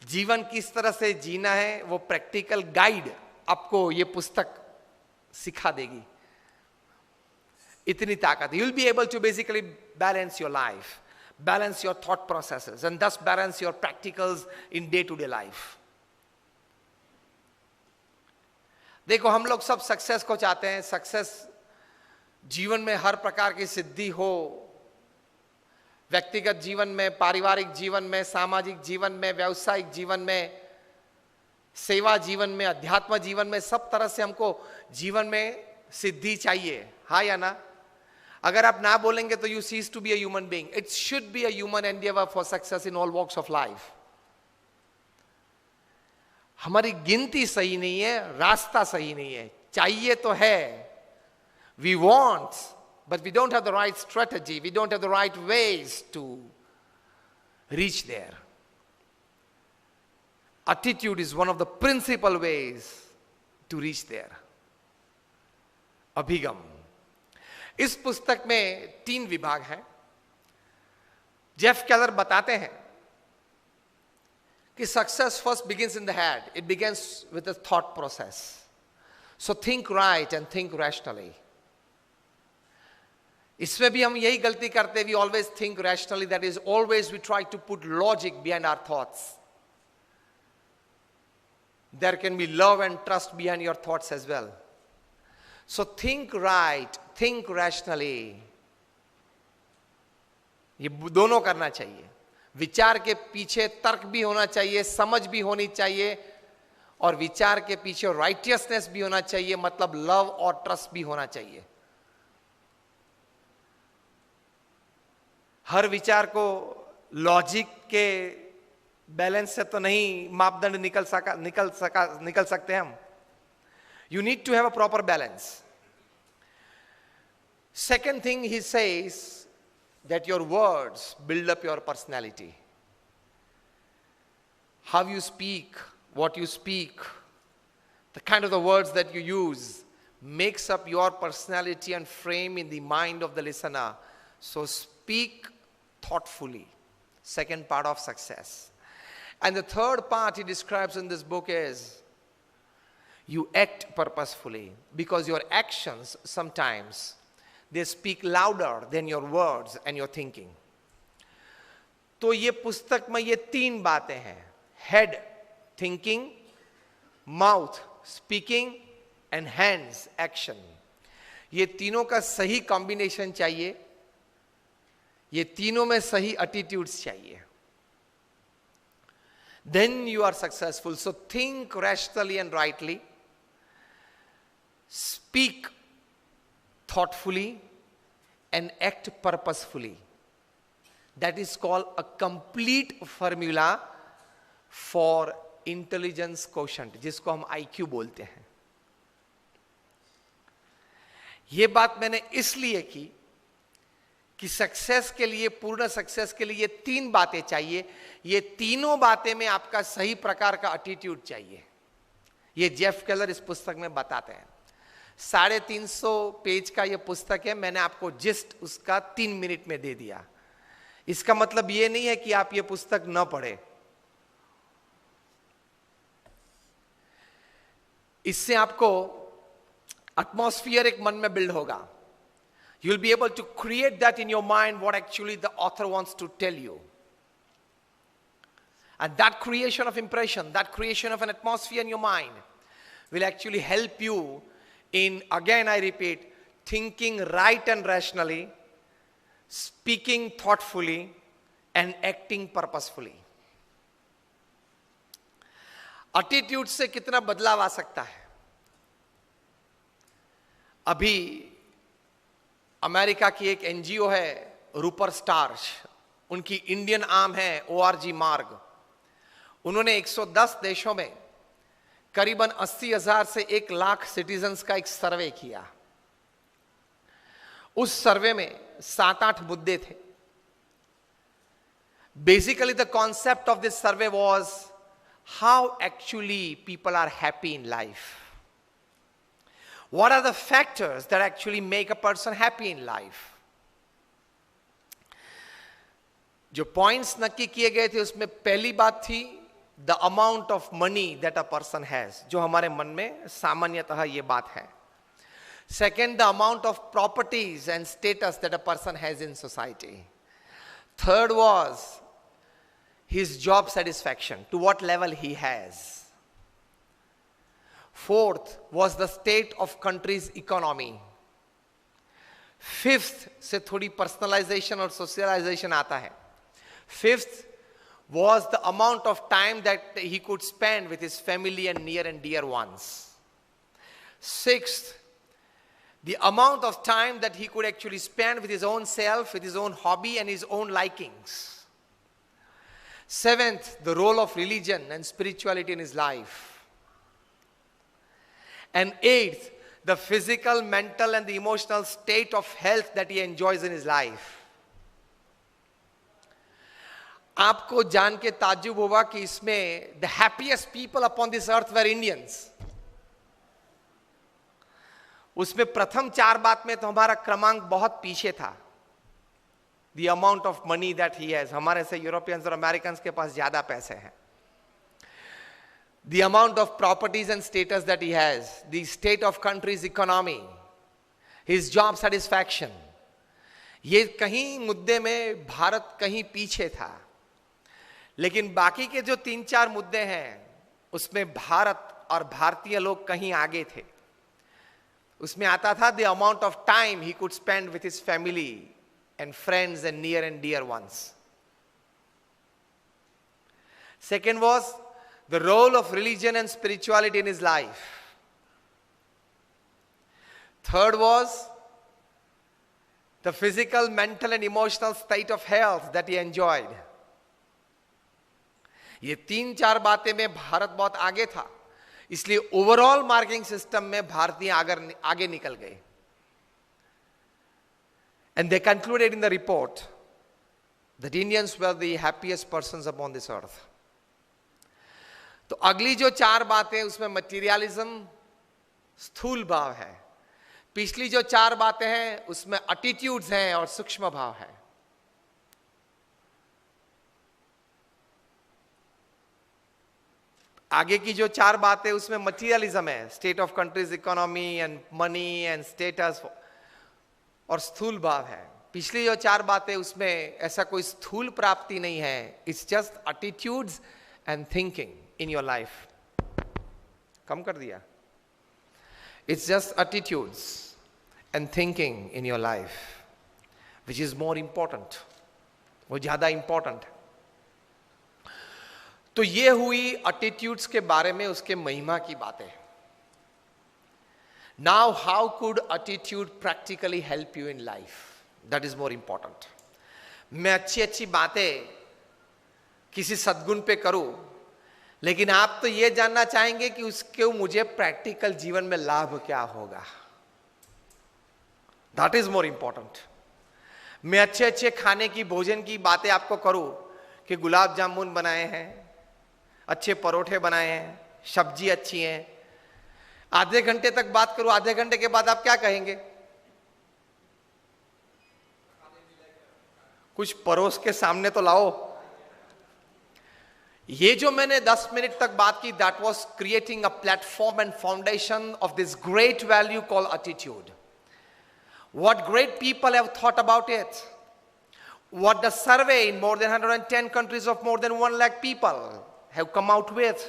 जीवन किस तरह से जीना है वो प्रैक्टिकल गाइड आपको ये पुस्तक सिखा देगी। इतनी ताकत, you will be able to basically balance your life, balance your thought processes and thus balance your practicals in day to day life. देखो हम लोग सब सक्सेस को चाहते हैं, सक्सेस जीवन में हर प्रकार की सिद्धि हो, व्यक्तिगत जीवन में, पारिवारिक जीवन में, सामाजिक जीवन में, व्यावसायिक जीवन में, सेवा जीवन में, अध्यात्म जीवन में, सब तरह से हमको जीवन में सिद्धि चाहिए, हाँ या ना? अगर आप ना बोलेंगे तो you cease to be a human being. It should be a human endeavour for success in all walks of life. हमारी गिनती सही नहीं है, रास्ता सही नहीं है। चाहिए तो है, we want, but we don't have the right strategy, we don't have the right ways to reach there. Attitude is one of the principal ways to reach there. अभिगम। इस पुस्तक में 3 विभाग हैं। जेफ केलर बताते हैं कि success first begins in the head, it begins with the thought process. So think right and think rationally. इसमें भी हम यही गलती करते हैं, we always think rationally, that is always we try to put logic behind our thoughts. There can be love and trust behind your thoughts as well. So think right, think rationally, ये दोनों करना चाहिए। विचार के पीछे तर्क भी होना चाहिए, समझ भी होनी चाहिए, और विचार के पीछे राइटियसनेस भी होना चाहिए, मतलब लव और ट्रस्ट भी होना चाहिए। हर विचार को लॉजिक के बैलेंस से तो नहीं मापदंड निकल सकते हम। You need to have a proper balance. Second thing he says that your words build up your personality. How you speak, what you speak, the kind of the words that you use makes up your personality and frame in the mind of the listener. So speak thoughtfully. Second part of success. And the third part he describes in this book is you act purposefully, because your actions sometimes they speak louder than your words and your thinking. तो ये पुस्तक में ये 3 बातें हैं, head thinking, mouth speaking and hands action. ये तीनों का सही कॉम्बिनेशन चाहिए, ये तीनों में सही एटीट्यूड्स चाहिए, then you are successful. So think rationally and rightly, speak thoughtfully, and act purposefully. That is called a complete formula for intelligence quotient, जिसको हम IQ बोलते हैं। ये बात मैंने इसलिए की कि सक्सेस के लिए, पूर्ण सक्सेस के लिए ये 3 बातें चाहिए। ये तीनों बातें में आपका सही प्रकार का एटीट्यूड चाहिए। ये जेफ केलर इस पुस्तक में बताते हैं। 350 पेज का ये पुस्तक है, मैंने आपको जिस्ट उसका 3 मिनट में दे दिया। इसका मतलब ये नहीं है कि आप ये पुस्तक न पढ़े। इससे आपको एटमॉस्फियर एक मन में बिल्ड होगा। You will be able to create that in your mind what actually the author wants to tell you. And that creation of impression, that creation of an atmosphere in your mind will actually help you in, again I repeat, thinking right and rationally, speaking thoughtfully, and acting purposefully. Attitude से कितना बदलाव आ सकता है? अभी America की एक NGO है रूपर stars, उनकी इंडियन आर्म है ORG मार्ग। उन्होंने 110 देशों में करीबन 80,000 से 1 लाख सिटीजन्स का एक सर्वे किया। उस सर्वे में 7-8 मुद्दे थे। Basically the concept of this survey was how actually people are happy in life. What are the factors that actually make a person happy in life? जो पॉइंट्स नक्की किए गए थे उसमें पहली बात थी the amount of money that a person has, जो हमारे मन में सामान्यतः ये बात है. Second, the amount of properties and status that a person has in society. Third was his job satisfaction, to what level he has. Fourth was the state of country's economy. Fifth से थोड़ी personalization और socialization आता है. Fifth was the amount of time that he could spend with his family and near and dear ones. Sixth, the amount of time that he could actually spend with his own self, with his own hobby and his own likings. Seventh, the role of religion and spirituality in his life. And eighth, the physical, mental and the emotional state of health that he enjoys in his life. आपको जान के ताज्जुब होगा कि इसमें the happiest people upon this earth were Indians. उसमें प्रथम चार बात में तो हमारा क्रमांक बहुत पीछे था. The amount of money that he has, हमारे से यूरोपियंस और अमेरिकन्स के पास ज्यादा पैसे हैं. The amount of properties and status that he has, the state of country's economy, his job satisfaction, ये कहीं मुद्दे में भारत कहीं पीछे था. लेकिन बाकी के जो तीन चार मुद्दे हैं उसमें भारत और भारतीय लोग कहीं आगे थे. उसमें आता था the amount of time he could spend with his family and friends and near and dear ones. Second was the role of religion and spirituality in his life. Third was the physical, mental and emotional state of health that he enjoyed. ये तीन चार बातें में भारत बहुत आगे था, इसलिए overall marking system में भारतीय आगे निकल गए. And they concluded in the report that Indians were the happiest persons upon this earth. तो अगली जो चार बातें उसमें मटीरियलिज्म, स्थूल भाव है. पिछली जो चार बातें हैं उसमें एटीट्यूड्स हैं और सूक्ष्म भाव है. आगे की जो चार बातें उसमें मटीरियलिज्म है, state of countries economy and money and status और स्थूल भाव है. पिछली जो चार बातें उसमें ऐसा कोई स्थूल प्राप्ति नहीं है. It's just attitudes and thinking in your life. कम कर दिया. It's just attitudes and thinking in your life which is more important. वो ज्यादा इंपॉर्टेंट है. तो ये हुई एटीट्यूड्स के बारे में उसके महिमा की बातें. Now how could attitude practically help you in life, that is more important. मैं अच्छी अच्छी बातें किसी सद्गुण पे करूं, लेकिन आप तो ये जानना चाहेंगे कि उसके मुझे प्रैक्टिकल जीवन में लाभ क्या होगा. That is more important. मैं अच्छे अच्छे खाने की, भोजन की बातें आपको करूं कि गुलाब जामुन बनाए हैं, अच्छे परोठे बनाए हैं, सब्जी अच्छी है. आधे घंटे तक बात करूं, आधे घंटे के बाद आप क्या कहेंगे? कुछ परोस के सामने तो लाओ. ये जो मैंने 10 मिनट तक बात की, that was creating a platform and foundation of this great value called attitude. What great people have thought about it, what the survey in more than 110 countries of more than 1 lakh people have come out with.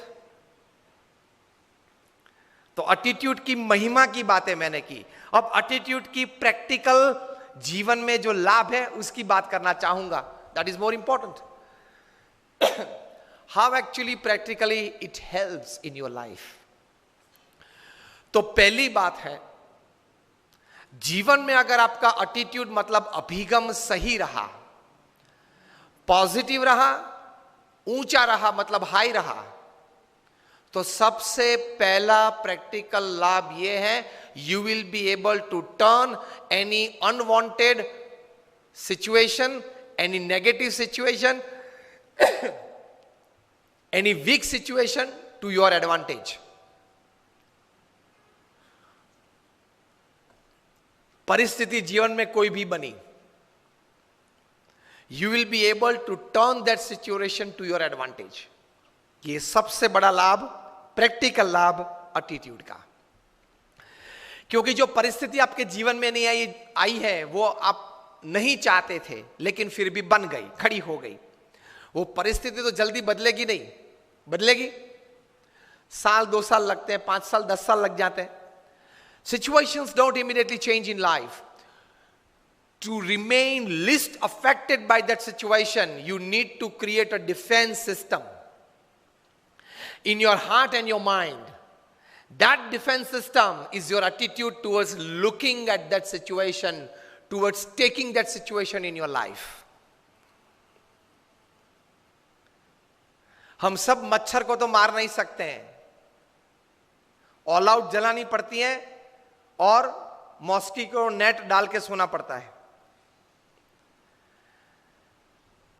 तो attitude की महिमा की बातें मैंने की. अब attitude की practical जीवन में जो लाभ है उसकी बात करना चाहूंगा. That is more important. How actually practically it helps in your life. तो पहली बात है, जीवन में अगर आपका एटीट्यूड मतलब अभिगम सही रहा, पॉजिटिव रहा, ऊंचा रहा मतलब हाई रहा, तो सबसे पहला प्रैक्टिकल लाभ यह है, you will be able to turn any unwanted situation, any negative situation, any weak situation to your advantage. परिस्थिति जीवन में कोई भी बनी, you will be able to turn that situation to your advantage. ये सबसे बड़ा लाभ, प्रैक्टिकल लाभ एटीट्यूड का। क्योंकि जो परिस्थिति आपके जीवन में नहीं आई है वो आप नहीं चाहते थे, लेकिन फिर भी बन गई, खड़ी हो गई। वो परिस्थिति तो जल्दी बदलेगी नहीं, बदलेगी साल 2 साल लगते हैं, 5 साल 10 साल लग जाते हैं। Situations don't immediately change in life. To remain least affected by that situation, you need to create a defense system in your heart and your mind. That defense system is your attitude towards looking at that situation, towards taking that situation in your life. हम सब मच्छर को तो मार नहीं सकते हैं, all out जलानी पड़ती है और मॉस्किटो नेट डाल के सोना पड़ता है।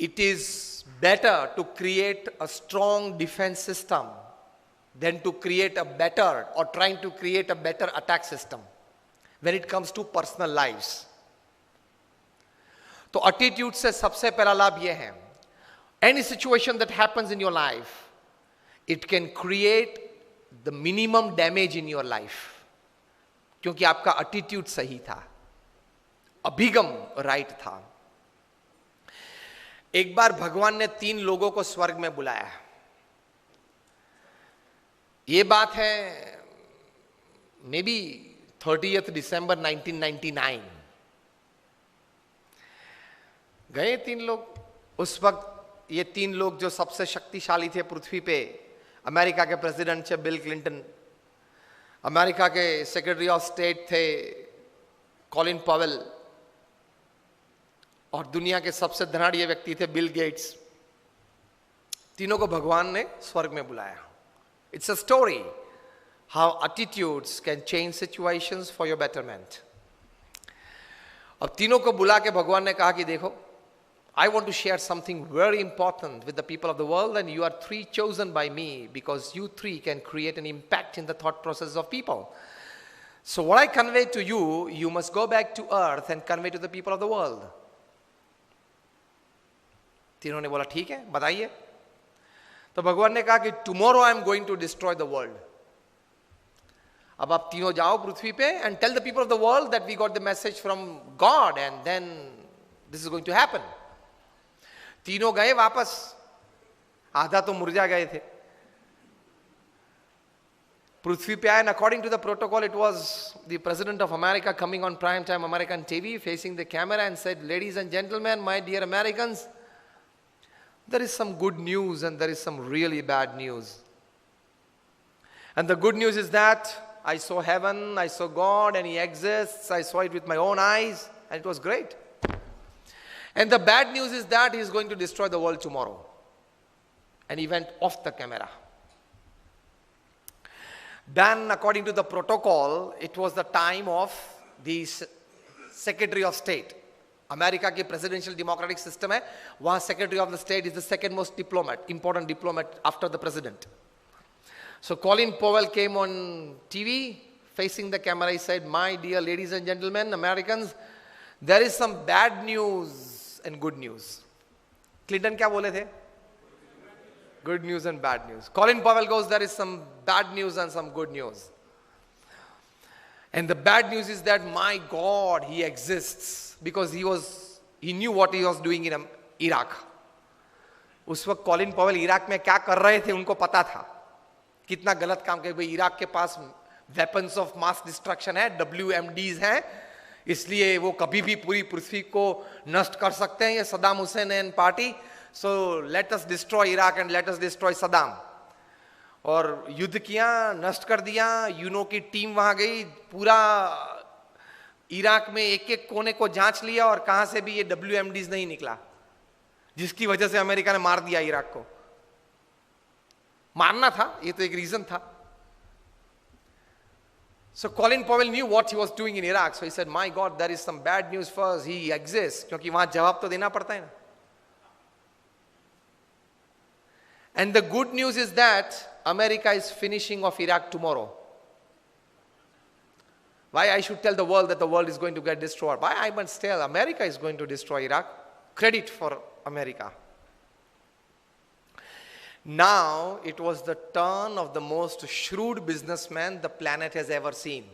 It is better to create a strong defense system than to create a better or trying to create a better attack system when it comes to personal lives. तो attitude से सबसे पहला लाभ यह है, any situation that happens in your life, it can create the minimum damage in your life, क्योंकि आपका attitude सही था, अभिगम राइट था। एक बार भगवान ने 3 लोगों को स्वर्ग में बुलाया। ये बात है मे बी 30 दिसंबर 1999। गए 3 लोग। उस वक्त ये 3 लोग जो सबसे शक्तिशाली थे पृथ्वी पे, अमेरिका के प्रेसिडेंट थे बिल क्लिंटन, अमेरिका के सेक्रेटरी ऑफ स्टेट थे कॉलिन पॉवेल, और दुनिया के सबसे धनाढ़ व्यक्ति थे बिल गेट्स। तीनों को भगवान ने स्वर्ग में बुलाया। It's a story how attitudes can change situations for your betterment. अब तीनों को बुला के भगवान ने कहा कि देखो, I want to share something very important with the people of the world, and you are 3 chosen by me because you 3 can create an impact in the thought process of people. So what I convey to you, you must go back to earth and convey to the people of the world. तीनों ने बोला ठीक है, बताइए। तो भगवान ने कहा कि tomorrow I am going to destroy the world. अब आप तीनों जाओ पृथ्वी पे and tell the people of the world that we got the message from God and then this is going to happen. तीनों गए वापस, आधा तो मुरझा गए थे। पृथ्वी पे आए, and according to the protocol, it was the president of America coming on prime time American TV, facing the camera and said, "Ladies and gentlemen, my dear Americans, there is some good news and there is some really bad news. And the good news is that I saw heaven, I saw God, and He exists. I saw it with my own eyes, and it was great. And the bad news is that He is going to destroy the world tomorrow." And he went off the camera. Then, according to the protocol, it was the time of the Secretary of State. America की presidential democratic system है, वहाँ Secretary of the State is the second most important diplomat after the president. So Colin Powell came on TV, facing the camera. He said, "My dear ladies and gentlemen, Americans, there is some bad news and good news." Clinton क्या बोले थे? Good news and bad news. Colin Powell goes, "There is some bad news and some good news. And the bad news is that my God, He exists." Because he knew what he was doing in Iraq. उस वक्त Colin Powell Iraq में क्या कर रहे थे उनको पता था, कितना गलत काम किया। भाई इराक के पास वेपन्स ऑफ मास डिस्ट्रक्शन है, WMDs हैं, इसलिए वो कभी भी पूरी पृथ्वी को नष्ट कर सकते हैं, ये Saddam Hussain and party. So let us destroy Iraq and let us destroy Saddam. और युद्ध किया, नष्ट कर दिया। यूनो की टीम वहां गई, पूरा इराक में एक एक कोने को जांच लिया और कहां से भी ये WMDs नहीं निकला, जिसकी वजह से अमेरिका ने मार दिया इराक को। मारना था, ये तो एक रीजन था। So Colin Powell knew what he was doing in Iraq. So he said, "My God, there is some bad news for us. He exists." क्योंकि वहां जवाब तो देना पड़ता है ना। And the good news is that America is finishing off Iraq tomorrow. Why I should tell the world that the world is going to get destroyed? Why I must tell America is going to destroy Iraq? Credit for America. Now it was the turn of the most shrewd businessman the planet has ever seen.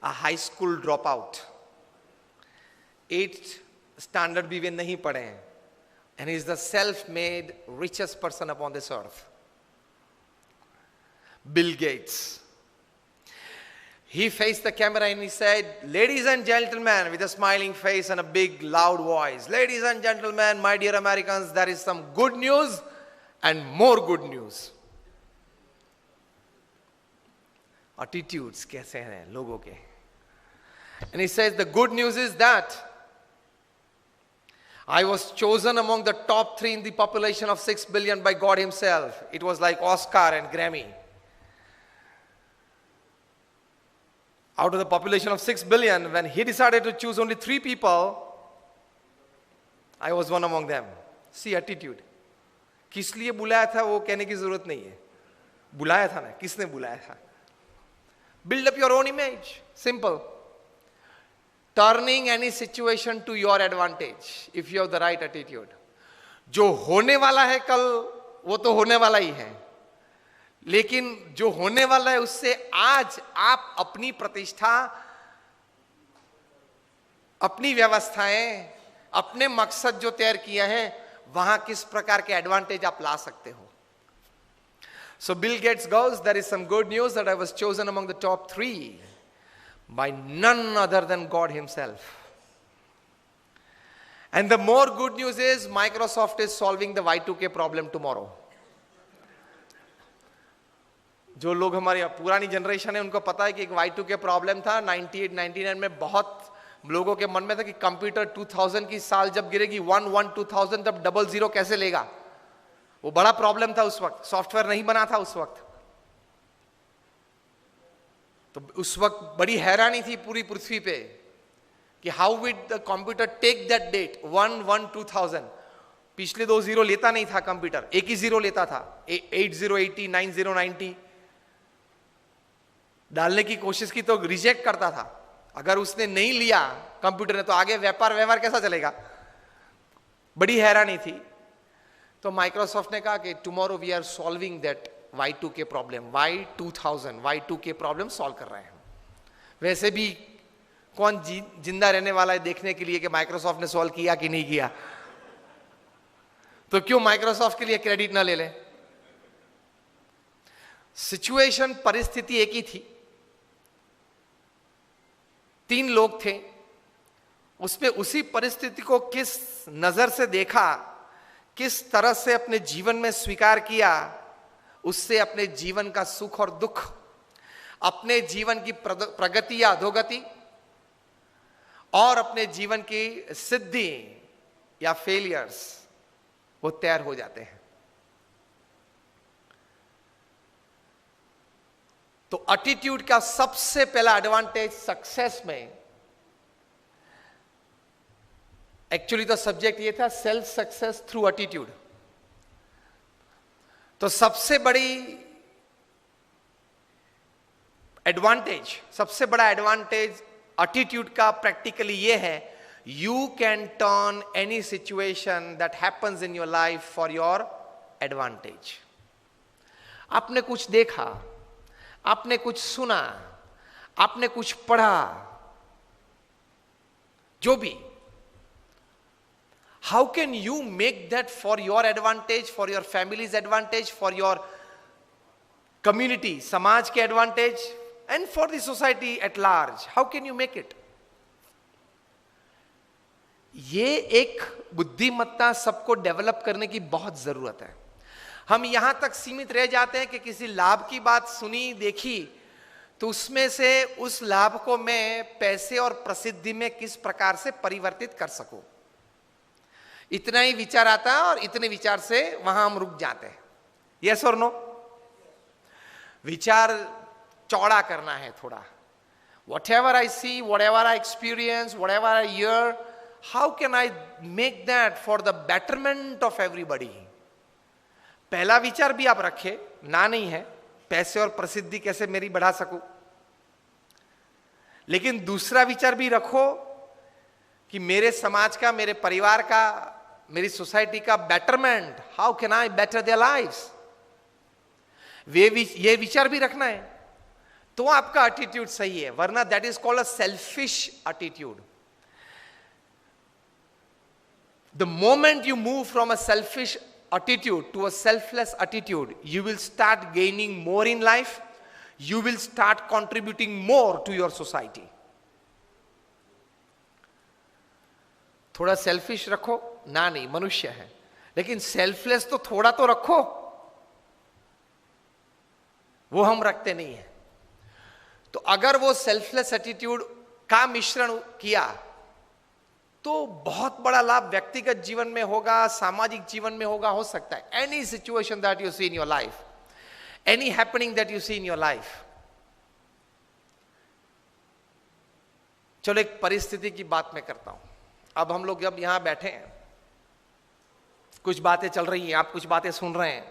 A high school dropout. 8th standard भी वे नहीं पढ़े हैं. And he is the self-made richest person upon this earth. Bill Gates. He faced the camera and he said, "Ladies and gentlemen," with a smiling face and a big loud voice, "Ladies and gentlemen, my dear Americans, there is some good news and more good news." Attitudes कैसे हैं लोगों के. And he says, the good news is that I was chosen among the top 3 in the population of 6 billion by God himself. It was like Oscar and Grammy. Out of the population of 6 billion, when he decided to choose only 3 people, I was one among them. See attitude. किस लिए बुलाया था वो कहने की जरूरत नहीं है. बुलाया था ना, किसने बुलाया था. Build up your own image. Simple. Turning any situation to your advantage if you have the right attitude. जो होने वाला है कल वो तो होने वाला ही है, लेकिन जो होने वाला है उससे आज आप अपनी प्रतिष्ठा, अपनी व्यवस्थाएं, अपने मकसद जो तय किए हैं वहां किस प्रकार के एडवांटेज आप ला सकते हो. So Bill Gates goes, there is some good news that I was chosen among the top 3 by none other than God himself. And the more good news is Microsoft is solving the Y2K problem tomorrow. जो लोग हमारी पुरानी generation है उनको पता है कि एक Y2K प्रॉब्लम था 98 99 में. बहुत लोगों के मन में था कि कंप्यूटर 2000 की साल जब गिरेगी 2000 तब 00 कैसे लेगा. वो बड़ा प्रॉब्लम था उस वक्त. सॉफ्टवेयर नहीं बना था उस वक्त. तो उस वक्त बड़ी हैरानी थी पूरी पृथ्वी पे कि how would the computer take that date 1/1/2000. पिछले 2 जीरो लेता नहीं था कंप्यूटर, एक ही जीरो लेता था. 8080 9090 डालने की कोशिश की तो रिजेक्ट करता था. अगर उसने नहीं लिया कंप्यूटर ने तो आगे व्यवहार कैसा चलेगा. बड़ी हैरानी थी. तो माइक्रोसॉफ्ट ने कहा कि tomorrow we are solving that Y2K problem. Y2000 Y2K problem solve कर रहे हैं. वैसे भी कौन जिंदा रहने वाला है देखने के लिए कि माइक्रोसॉफ्ट ने सॉल्व किया कि नहीं किया. तो क्यों माइक्रोसॉफ्ट के लिए क्रेडिट ना ले लें. सिचुएशन, परिस्थिति एक ही थी. 3 लोग थे. उसमें उसी परिस्थिति को किस नजर से देखा, किस तरह से अपने जीवन में स्वीकार किया, उससे अपने जीवन का सुख और दुख, अपने जीवन की प्रगति या अधोगति और अपने जीवन की सिद्धि या फेलियर्स वो तैयार हो जाते हैं. तो एटीट्यूड का सबसे पहला एडवांटेज सक्सेस में, एक्चुअली तो सब्जेक्ट ये था सेल्फ सक्सेस थ्रू एटीट्यूड. तो सबसे बड़ी एडवांटेज, सबसे बड़ा एडवांटेज एटीट्यूड का प्रैक्टिकली ये है, you can turn any situation that happens in your life for your advantage. आपने कुछ देखा, आपने कुछ सुना, आपने कुछ पढ़ा, जो भी, how can you make that for your advantage, for your family's advantage, for your community, समाज के advantage, and for the society at large? How can you make it? ये एक बुद्धिमत्ता सबको डेवलप करने की बहुत जरूरत है. हम यहां तक सीमित रह जाते हैं कि किसी लाभ की बात सुनी, देखी, तो उसमें से उस लाभ को मैं पैसे और प्रसिद्धि में किस प्रकार से परिवर्तित कर सकूं, इतना ही विचार आता है और इतने विचार से वहां हम रुक जाते हैं. यस और नो? विचार चौड़ा करना है थोड़ा. Whatever I see, whatever I experience, whatever I hear, how can I make that for the betterment of everybody? पहला विचार भी आप रखे, ना नहीं है, पैसे और प्रसिद्धि कैसे मेरी बढ़ा सकूं. लेकिन दूसरा विचार भी रखो कि मेरे समाज का, मेरे परिवार का, मेरी सोसाइटी का betterment, how can I better their lives, ये विचार भी रखना है, तो आपका एटीट्यूड सही है, वरना that is called a selfish attitude. The moment you move from a selfish attitude to a selfless attitude, you will start gaining more in life, you will start contributing more to your society. थोड़ा selfish रखो ना, नहीं मनुष्य है, लेकिन selfless तो थोड़ा तो रखो, वो हम रखते नहीं है. तो अगर वो सेल्फलेस एटीट्यूड का मिश्रण किया तो बहुत बड़ा लाभ व्यक्तिगत जीवन में होगा, सामाजिक जीवन में होगा, हो सकता है. Any situation that you see in your life, any happening that you see in your life. चलो एक परिस्थिति की बात मैं करता हूं. अब हम लोग जब यहां बैठे हैं, कुछ बातें चल रही हैं, आप कुछ बातें सुन रहे हैं,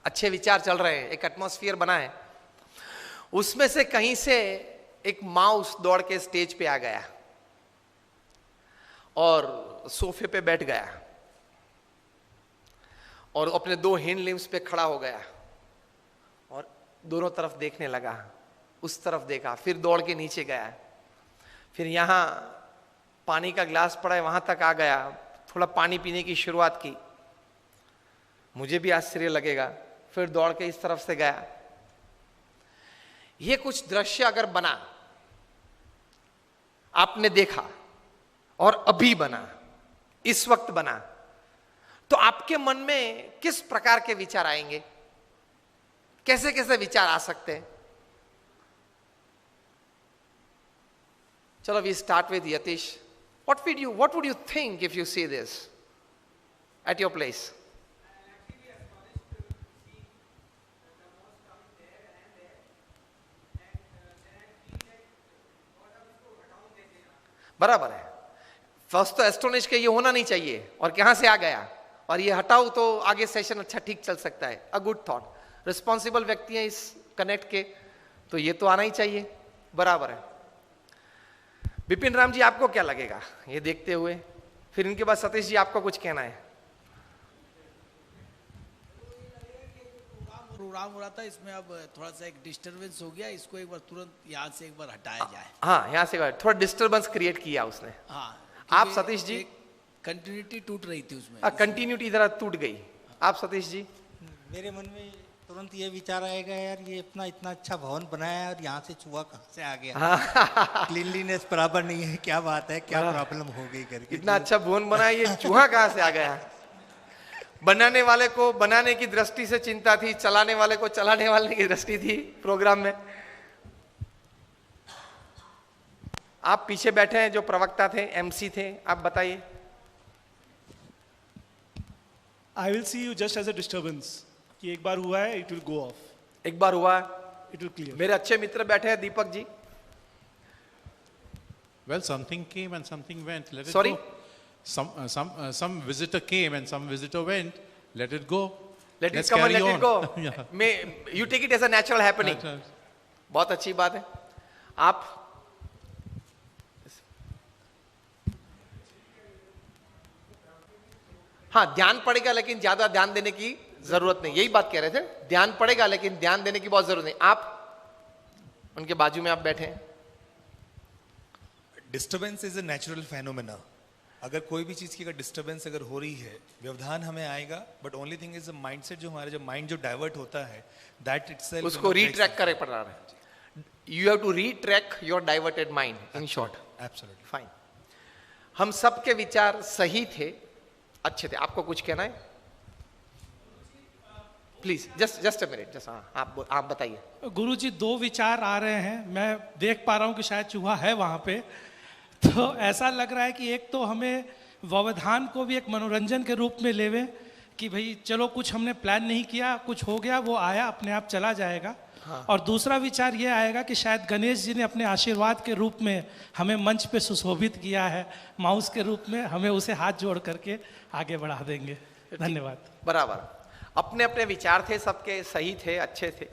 अच्छे विचार चल रहे हैं, एक एटमॉस्फेयर बना है. उसमें से कहीं से एक माउस दौड़ के स्टेज पे आ गया और सोफे पे बैठ गया और अपने 2 हिंड लिम्स पे खड़ा हो गया और दोनों तरफ देखने लगा. उस तरफ देखा, फिर दौड़ के नीचे गया, फिर यहां पानी का ग्लास पड़ा है वहां तक आ गया, थोड़ा पानी पीने की शुरुआत की. मुझे भी आश्चर्य लगेगा, फिर दौड़ के इस तरफ से गया. ये कुछ दृश्य अगर बना, आपने देखा और अभी बना, इस वक्त बना, तो आपके मन में किस प्रकार के विचार आएंगे, कैसे कैसे विचार आ सकते हैं? चलो we start with Yatish. what would you think if you see this at your place? बराबर है. फर्स्ट तो एस्टोनिश के ये होना नहीं चाहिए और कहां से आ गया, और ये हटाओ तो आगे सेशन अच्छा ठीक चल सकता है. A good thought. रिस्पॉन्सिबल व्यक्ति हैं इस कनेक्ट के, तो ये तो आना ही चाहिए. बराबर है. विपिन राम जी, आपको क्या लगेगा ये देखते हुए? फिर इनके बाद सतीश जी, आपको कुछ कहना है? प्रोग्राम हो रहा था, इसमें अब थोड़ा सा एक डिस्टरबेंस हो गया, इसको एक बार तुरंत यहाँ से एक बार हटाया जाए. हाँ, यहाँ से थोड़ा डिस्टर्बेंस क्रिएट किया उसने. हाँ, आप सतीश जी? कंटिन्यूटी टूट रही थी उसमें. कंटिन्यूटी इधर टूट गई. आप सतीश जी? मेरे मन में तुरंत ये विचार आएगा, यार ये अपना इतना अच्छा भवन बनाया है और यहाँ से चूहा कहाँ से आ गया. क्लीनलीनेस बराबर नहीं है, क्या बात है, क्या प्रॉब्लम हो गई करके. इतना अच्छा भवन बनाया, ये चूहा कहाँ से आ गया? बनाने वाले को बनाने की दृष्टि से चिंता थी, चलाने वाले को चलाने वाले की दृष्टि थी प्रोग्राम में. आप पीछे बैठे हैं जो प्रवक्ता थे, एमसी थे, आप बताइए. I will see you just as a disturbance. कि एक बार हुआ है, it will go off. एक बार हुआ, it will clear. मेरे अच्छे मित्र बैठे हैं, Deepak ji. Well, something came and something went. Let it Sorry? go. Some visitor came and some visitor went. Let it go. Let it Let's come and carry let it on. go. Yeah. You take it as a natural happening. That's right. बहुत अच्छी बात है. आप हाँ, ध्यान पड़ेगा लेकिन ज्यादा ध्यान देने की जरूरत नहीं. यही बात कह रहे थे, ध्यान पड़ेगा लेकिन ध्यान देने की बहुत जरूरत नहीं. आप उनके बाजू में आप बैठे हैं. Disturbance is a natural phenomena. अगर कोई भी चीज की अगर डिस्टर्बेंस अगर हो रही है, व्यवधान हमें आएगा, but only thing is the mindset. जो हमारा जो माइंड जो डाइवर्ट होता है, दैट इटसेल्फ उसको रीट्रैक करे पड़ रहा है. You have to retrack your diverted mind. In short, absolutely fine. हम सबके विचार सही थे, अच्छे थे. आपको कुछ कहना है? Please just a minute. Just आप बताइए. गुरुजी, 2 विचार आ रहे हैं. मैं देख पा रहा हूँ कि शायद चूहा है वहाँ पे. तो ऐसा लग रहा है कि एक तो हमें व्यवधान को भी एक मनोरंजन के रूप में लेवे कि भाई चलो कुछ हमने प्लान नहीं किया, कुछ हो गया, वो आया अपने आप चला जाएगा. हाँ. और दूसरा विचार ये आएगा कि शायद गणेश जी ने अपने आशीर्वाद के रूप में हमें मंच पे सुशोभित किया है, माउस के रूप में हमें उसे हाथ जोड़ करके आगे बढ़ा देंगे. धन्यवाद. बराबर. अपने अपने विचार थे, सबके सही थे, अच्छे थे.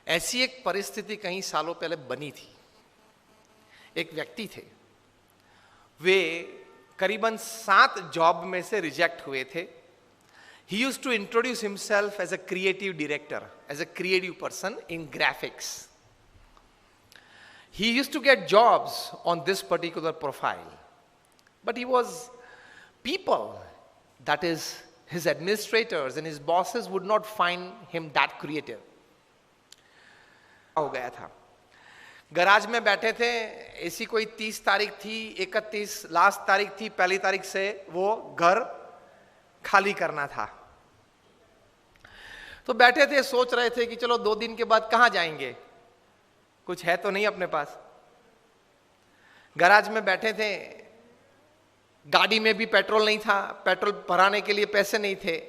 ऐसी एक परिस्थिति कई सालों पहले बनी थी. एक व्यक्ति थे, वे करीबन 7 जॉब में से रिजेक्ट हुए थे. He used to introduce himself as a creative director, as a creative person in graphics. He used to get jobs on this particular profile. But he was, people, that is his administrators and his bosses, would not find him that creative. हो गया था. Garage में बैठे थे, ऐसी कोई 30 तारीख थी, 31 लास्ट तारीख थी, पहली तारीख से वो घर खाली करना था. तो बैठे थे, सोच रहे थे कि चलो 2 दिन के बाद कहां जाएंगे, कुछ है तो नहीं अपने पास. गराज में बैठे थे, गाड़ी में भी पेट्रोल नहीं था, पेट्रोल भराने के लिए पैसे नहीं थे.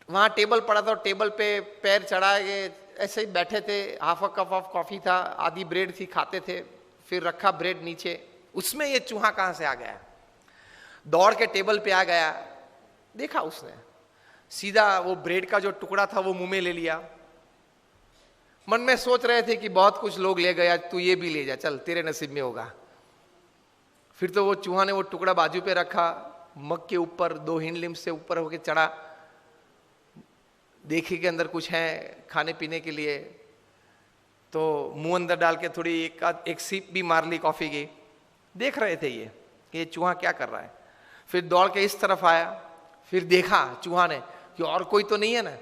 वहां टेबल पड़ा था, टेबल पे पैर चढ़ा के ऐसे ही बैठे थे. Half a cup of coffee था, आधी ब्रेड थी, खाते थे. फिर रखा ब्रेड नीचे, उसमें ये चूहा कहां से आ गया, दौड़ के टेबल पे आ गया. देखा उसने, सीधा वो ब्रेड का जो टुकड़ा था वो मुंह में ले लिया. मन में सोच रहे थे कि बहुत कुछ लोग ले गया, तू ये भी ले जा, चल तेरे नसीब में होगा. फिर तो वो चूहा ने वो टुकड़ा बाजू पे रखा, मग के ऊपर 2 हिंड लिम्ब से ऊपर होके चढ़ा. देखी के अंदर कुछ है खाने पीने के लिए, तो मुंह अंदर डाल के थोड़ी एक सीप भी मार ली कॉफी की. देख रहे थे ये चूहा क्या कर रहा है. फिर दौड़ के इस तरफ आया, फिर देखा चूहा ने कि और कोई तो नहीं है ना.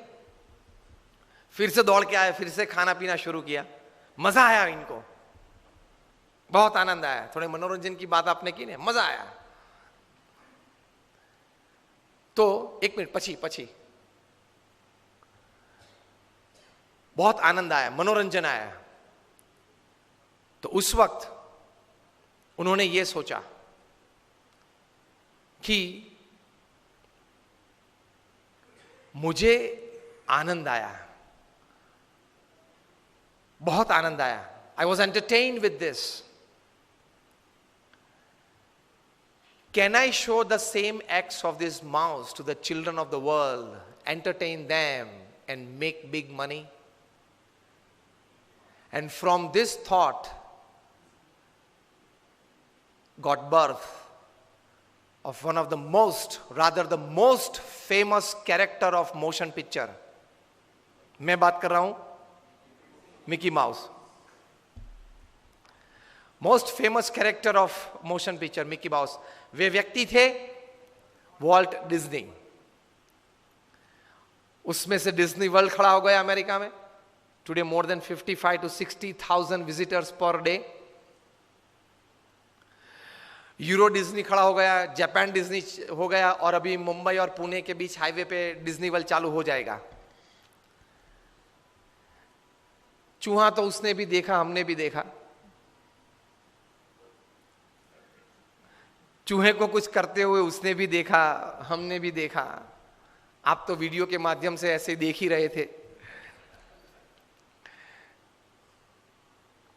फिर से दौड़ के आया, फिर से खाना पीना शुरू किया. मजा आया इनको, बहुत आनंद आया. थोड़े मनोरंजन की बात आपने की ना, मजा आया. तो 1 मिनट पछी बहुत आनंद आया, मनोरंजन आया. तो उस वक्त उन्होंने ये सोचा कि मुझे आनंद आया, बहुत आनंद आया. I was entertained with this. Can I show the same acts of this mouse to the children of the world, entertain them and make big money? And from this thought got birth of one of the most, rather the most famous character of motion picture. मैं बात कर रहा हूं Mickey Mouse. Most famous character of motion picture Mickey Mouse. वे व्यक्ति थे Walt Disney. उसमें से डिज्नी वर्ल्ड खड़ा हो गया अमेरिका में. Today more than 55 to 60,000 visitors per day. Euro Disney खड़ा हो गया, जापान डिज्नी हो गया, और अभी मुंबई और पुणे के बीच हाईवे पे डिज्नी वर्ल्ड चालू हो जाएगा. चूहा तो उसने भी देखा, हमने भी देखा. चूहे को कुछ करते हुए उसने भी देखा, हमने भी देखा. आप तो वीडियो के माध्यम से ऐसे देख ही रहे थे.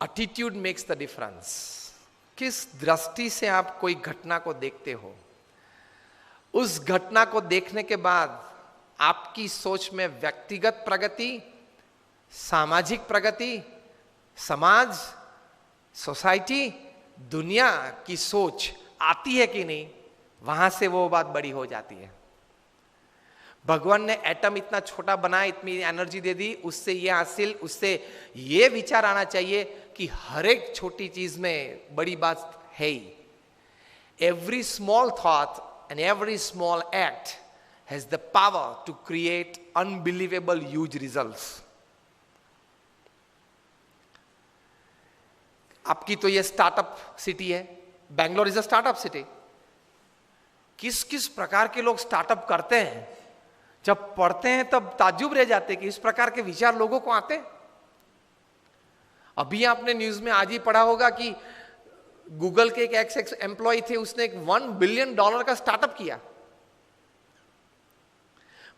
Attitude makes the difference. किस दृष्टि से आप कोई घटना को देखते हो, उस घटना को देखने के बाद आपकी सोच में व्यक्तिगत प्रगति, सामाजिक प्रगति, समाज, सोसाइटी, दुनिया की सोच आती है कि नहीं, वहां से वो बात बड़ी हो जाती है. भगवान ने एटम इतना छोटा बनाया, इतनी एनर्जी दे दी, उससे ये विचार आना चाहिए कि हर एक छोटी चीज में बड़ी बात है ही. Every small thought and every small act has the power to create unbelievable huge results. आपकी तो ये स्टार्टअप सिटी है, Bangalore is a startup city. किस किस प्रकार के लोग स्टार्टअप करते हैं, जब पढ़ते हैं तब ताज्जुब रह जाते कि इस प्रकार के विचार लोगों को आते. अभी आपने न्यूज में आज ही पढ़ा होगा कि गूगल के एक एक्स एम्प्लॉय थे, उसने एक $1 बिलियन का स्टार्टअप किया.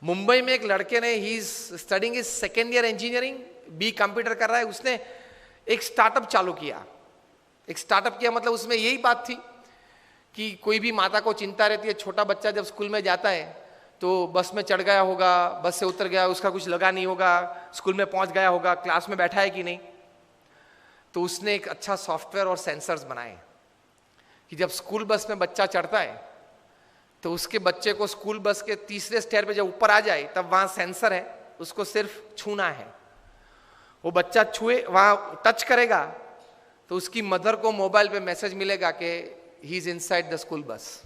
मुंबई में एक लड़के ने, he is studying is 2nd year engineering, B computer कर रहा है, उसने एक स्टार्टअप चालू किया. एक स्टार्टअप किया मतलब उसमें यही बात थी कि कोई भी माता को चिंता रहती है, छोटा बच्चा जब स्कूल में जाता है तो बस में चढ़ गया होगा, बस से उतर गया, उसका कुछ लगा नहीं होगा, स्कूल में पहुंच गया होगा, क्लास में बैठा है कि नहीं. तो उसने एक अच्छा सॉफ्टवेयर और सेंसर्स बनाए कि जब स्कूल बस में बच्चा चढ़ता है तो उसके बच्चे को स्कूल बस के तीसरे स्टेयर पे जब ऊपर आ जाए तब वहां सेंसर है, उसको सिर्फ छूना है। वो बच्चा छुए, वहां टच करेगा तो उसकी मदर को मोबाइल पे मैसेज मिलेगा कि he is inside the school bus.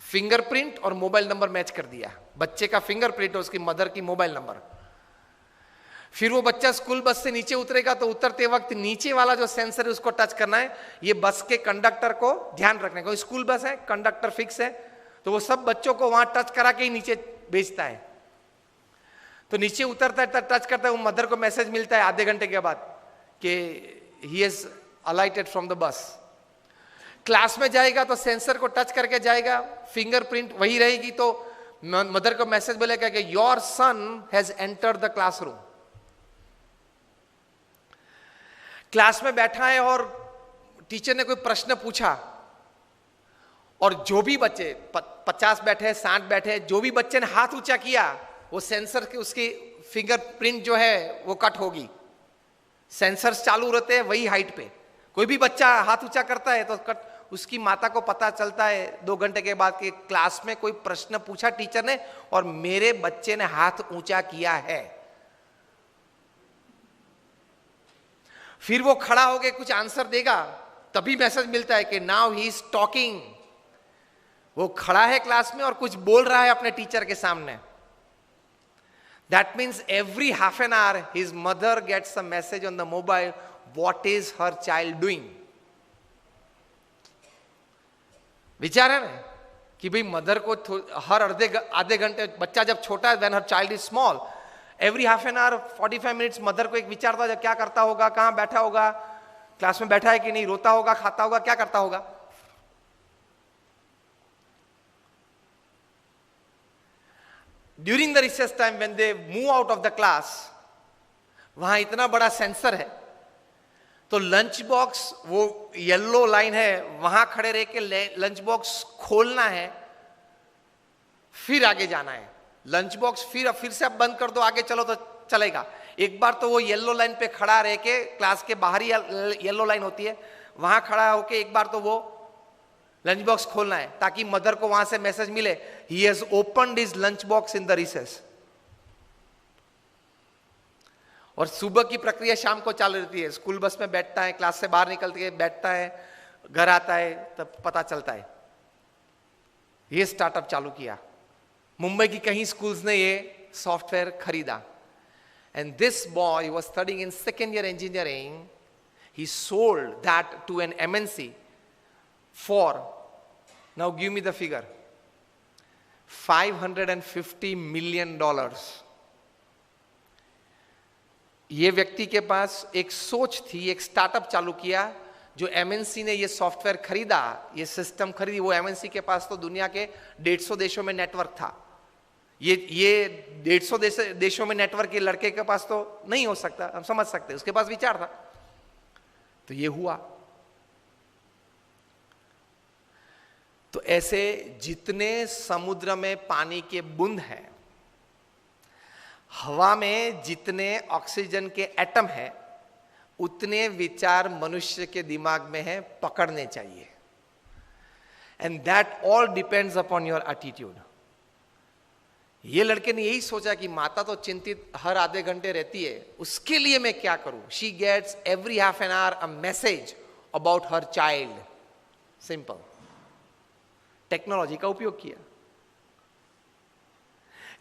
Fingerprint और मोबाइल नंबर मैच कर दिया, बच्चे का फिंगरप्रिंट और उसकी मदर की मोबाइल नंबर। फिर वो बच्चा स्कूल बस से नीचे उतरेगा तो उतरते वक्त नीचे वाला जो सेंसर है उसको टच करना है। ये बस के कंडक्टर को ध्यान रखने को, स्कूल बस है, कंडक्टर फिक्स है, तो वो सब बच्चों को वहां टच करा के ही नीचे भेजता है। तो नीचे उतरता है, टच करता है, वो मदर को मैसेज मिलता है आधे घंटे के बाद कि he is अलाइटेड from the bus. Class में जाएगा तो सेंसर को टच करके जाएगा, फिंगरप्रिंट वही रहेगी, तो मदर को मैसेज मिलेगा कि your son has entered the classroom. Class में बैठा है और टीचर ने कोई प्रश्न पूछा और जो भी बच्चे 50 बैठे, 60 बैठे, जो भी बच्चे ने हाथ ऊंचा किया वो सेंसर के उसकी फिंगरप्रिंट जो है वो कट होगी। सेंसर्स चालू रहते हैं वही हाइट पे। कोई भी बच्चा हाथ ऊंचा करता है तो कट, उसकी माता को पता चलता है 2 घंटे के बाद कि क्लास में कोई प्रश्न पूछा टीचर ने और मेरे बच्चे ने हाथ ऊंचा किया है। फिर वो खड़ा होके कुछ आंसर देगा तभी मैसेज मिलता है कि नाउ ही इज टॉकिंग। वो खड़ा है क्लास में और कुछ बोल रहा है अपने टीचर के सामने। That means every half an hour his mother gets a message on the mobile what is her child doing. विचार है ना कि भाई मदर को हर आधे घंटे, बच्चा जब छोटा है when her child is small, every half an our 45 minutes mother को एक विचार था, जब क्या करता होगा, कहां बैठा होगा, क्लास में बैठा है कि नहीं, रोता होगा, खाता होगा, क्या करता होगा। During the recess time when they move out of the class, वहां इतना बड़ा सेंसर है तो लंच बॉक्स, वो येलो लाइन है, वहां खड़े रह के लंच बॉक्स खोलना है, फिर आगे जाना है। लंच बॉक्स फिर से आप बंद कर दो, आगे चलो तो चलेगा। एक बार तो वो येलो लाइन पे खड़ा रह के, क्लास के बाहर ही येलो लाइन होती है, वहां खड़ा होके एक बार तो वो लंच बॉक्स खोलना है ताकि मदर को वहां से मैसेज मिले he has opened his lunch box in the recess. और सुबह की प्रक्रिया शाम को चालू रहती है। स्कूल बस में बैठता है, क्लास से बाहर निकल के बैठता है, घर आता है, तब पता चलता है। ये स्टार्टअप चालू किया, मुंबई की कहीं स्कूल्स ने ये सॉफ्टवेयर खरीदा। And this boy was studying in second year engineering, he sold that to an MNC for, now give me the figure, $550 million। ये व्यक्ति के पास एक सोच थी, एक स्टार्टअप चालू किया। जो MNC ने ये सॉफ्टवेयर खरीदा, ये सिस्टम खरीदी, वो MNC के पास तो दुनिया के 150 देशों में नेटवर्क था। ये 150 देशों में नेटवर्क के लड़के के पास तो नहीं हो सकता, हम समझ सकते, उसके पास विचार था। तो ये हुआ। तो ऐसे जितने समुद्र में पानी के बूंद हैं, हवा में जितने ऑक्सीजन के एटम हैं, उतने विचार मनुष्य के दिमाग में हैं, पकड़ने चाहिए। And that all depends upon your attitude. ये लड़के ने यही सोचा कि माता तो चिंतित हर आधे घंटे रहती है, उसके लिए मैं क्या करूं। She gets every half an hour a message about her child. Simple, technology का उपयोग किया।